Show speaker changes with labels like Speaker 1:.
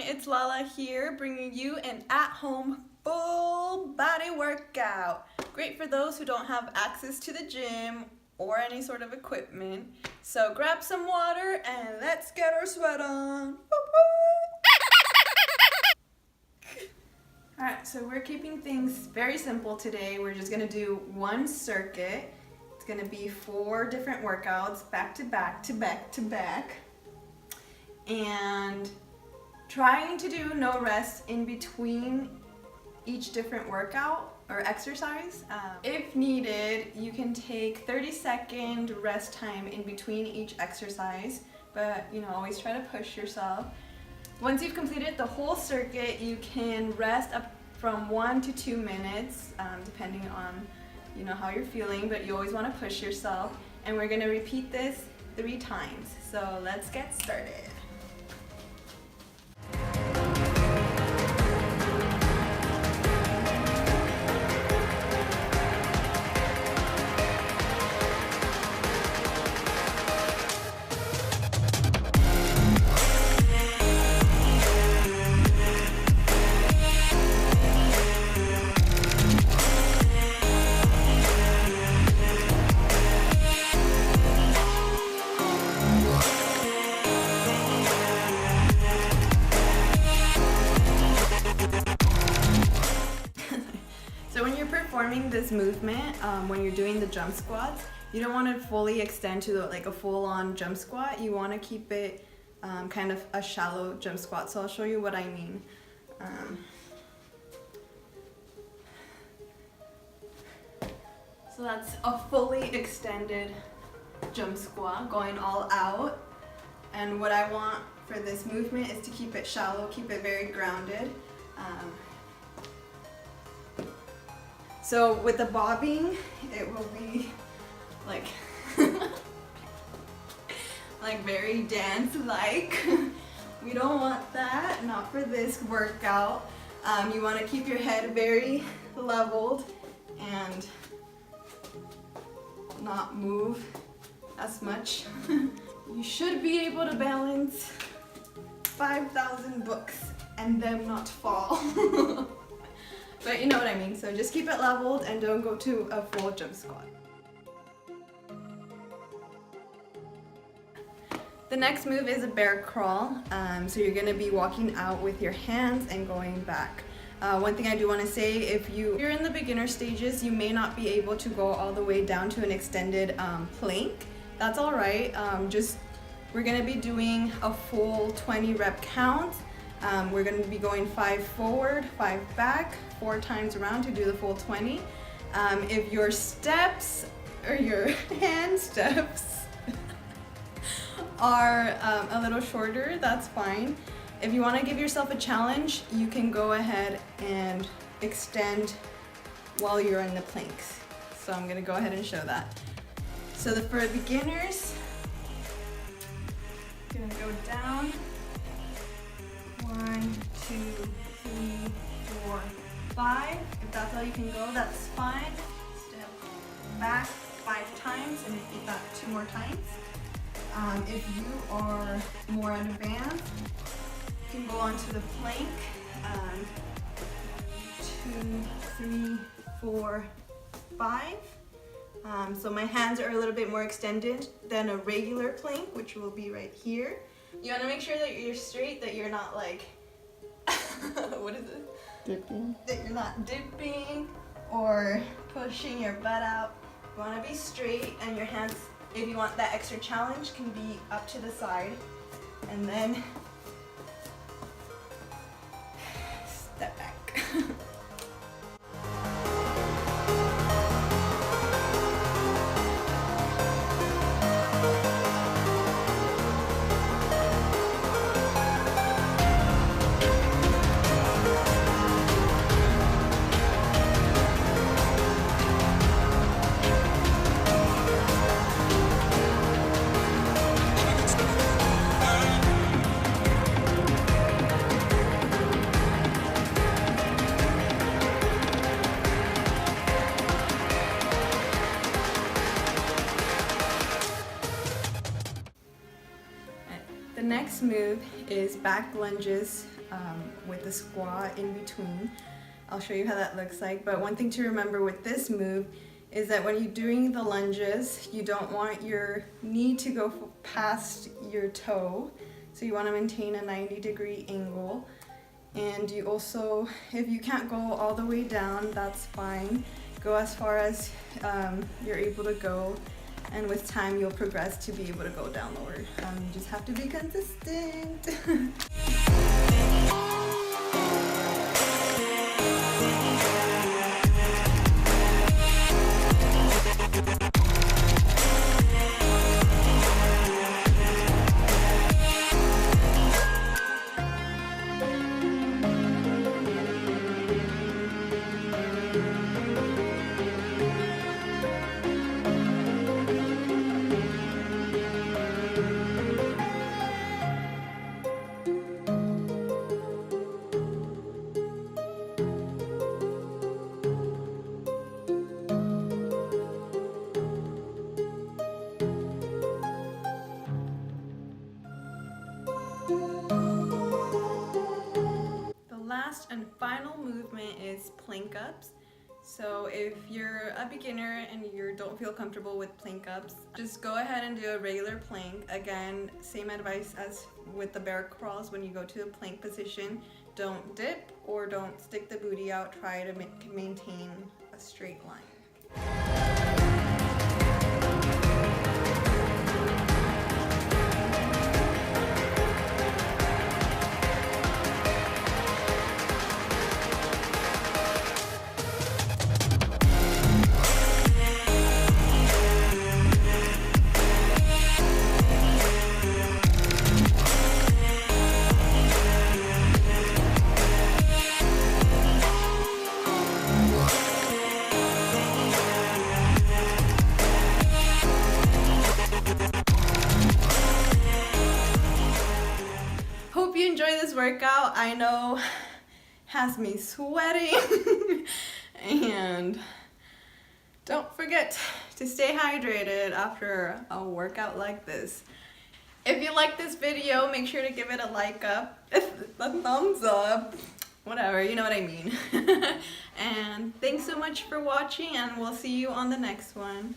Speaker 1: it's Lala here, bringing you an at-home full body workout. Great for those who don't have access to the gym or any sort of equipment. So grab some water and let's get our sweat on. Alright, so we're keeping things very simple today. We're just gonna do one circuit. It's gonna be 4 different workouts, back to back to back to back. And trying to do no rest in between each different workout or exercise. If needed, you can take 30-second rest time in between each exercise, but always try to push yourself. Once you've completed the whole circuit, you can rest up from 1 to 2 minutes, depending on how you're feeling, but you always want to push yourself. And we're going to repeat this 3 times. So let's get started. So when you're performing this movement, when you're doing the jump squats, you don't want to fully extend to like a full-on jump squat. You want to keep it kind of a shallow jump squat. So I'll show you what I mean. So that's a fully extended jump squat, going all out. And what I want for this movement is to keep it shallow, keep it very grounded. So with the bobbing, it will be like like very dance-like. We don't want that, not for this workout. You want to keep your head very leveled and not move as much. You should be able to balance 5,000 books and them not fall. But you know what I mean, so just keep it leveled and don't go to a full jump squat. The next move is a bear crawl. So you're gonna be walking out with your hands and going back. One thing I do want to say, if you're in the beginner stages, you may not be able to go all the way down to an extended plank. That's all right. We're gonna be doing a full 20 rep count. We're going to be going 5 forward, 5 back, 4 times around to do the full 20. If your steps or your hand steps are a little shorter, that's fine. If you want to give yourself a challenge, you can go ahead and extend while you're in the planks. So I'm going to go ahead and show that. So for beginners, I'm going to go down. 1, 2, 3, 4, 5. If that's all you can go, that's fine. Step back 5 times and repeat that 2 more times. If you are more advanced, you can go onto the plank. 2, 3, 4, 5. So my hands are a little bit more extended than a regular plank, which will be right here. You want to make sure that you're straight, that you're not like, what is it? Dipping. That you're not dipping or pushing your butt out. You want to be straight, and your hands, if you want that extra challenge, can be up to the side. And then step back. The next move is back lunges. with the squat in between. I'll show you how that looks like, but one thing to remember with this move is that when you're doing the lunges, you don't want your knee to go past your toe, so you want to maintain a 90-degree angle. And you also, if you can't go all the way down, that's fine. Go as far as you're able to go, and with time you'll progress to be able to go down lower. You just have to be consistent. Last and final movement is plank ups. So if you're a beginner and you don't feel comfortable with plank ups, just go ahead and do a regular plank. Again, same advice as with the bear crawls. When you go to a plank position, don't dip or don't stick the booty out. Try to maintain a straight line. Hope you enjoy this workout. I know has me sweating. And don't forget to stay hydrated after a workout like this. If you like this video, make sure to give it a like up, a thumbs up, whatever, you know what I mean. And thanks so much for watching, and we'll see you on the next one.